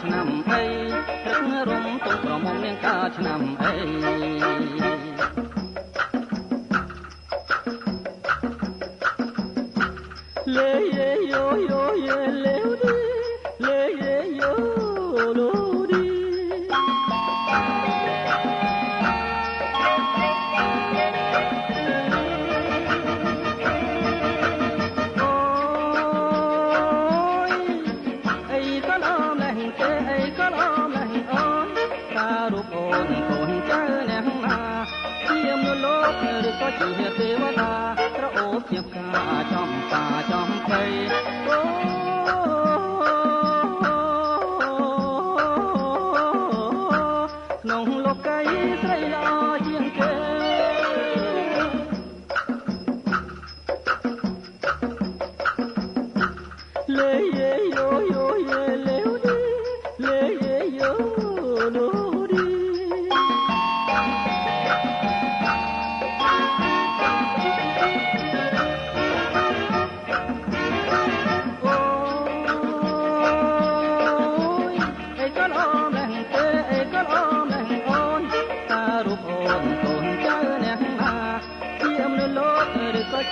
ឆ្នាំអីរឹងរុំទុំក្រមុំនាងកាឆ្នាំអីលេយេយោយោយេលេវឌីលេយេយោឡូឌីก็ជាទេវតាក្រអូបជាផ្កាចំតាចំភ័យអូក្នុងលោកីស្រីល្អជាងគេលេយេយោយោយេលេវឌីលេយេយោឡូឌី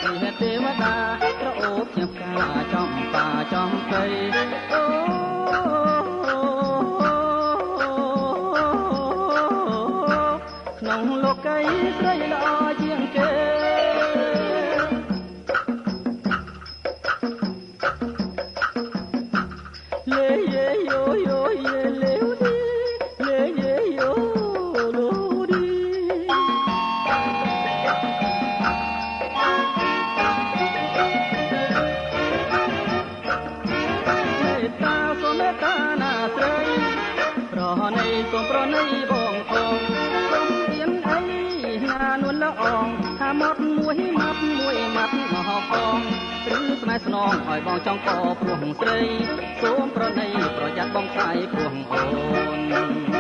ជាទេវតាក្រអូបជាផ្កាចំតាចំភ័យអូក្នុងលោកីស្រីល្អជាងគេលេយេយោយោយេលេវឌីលេយេយោឡូឌីតាណាស្រីប្រណីសូមប្រណីបងផងសូមទៀនអីណានួនល្អងថាមាត់មួយម៉ាត់មកផងឬស្នេហ៍ស្នងឲ្យបងចង់កព្រោះស្រីសូមប្រណីប្រយ័ត្នបងស្រីព្រោះអូន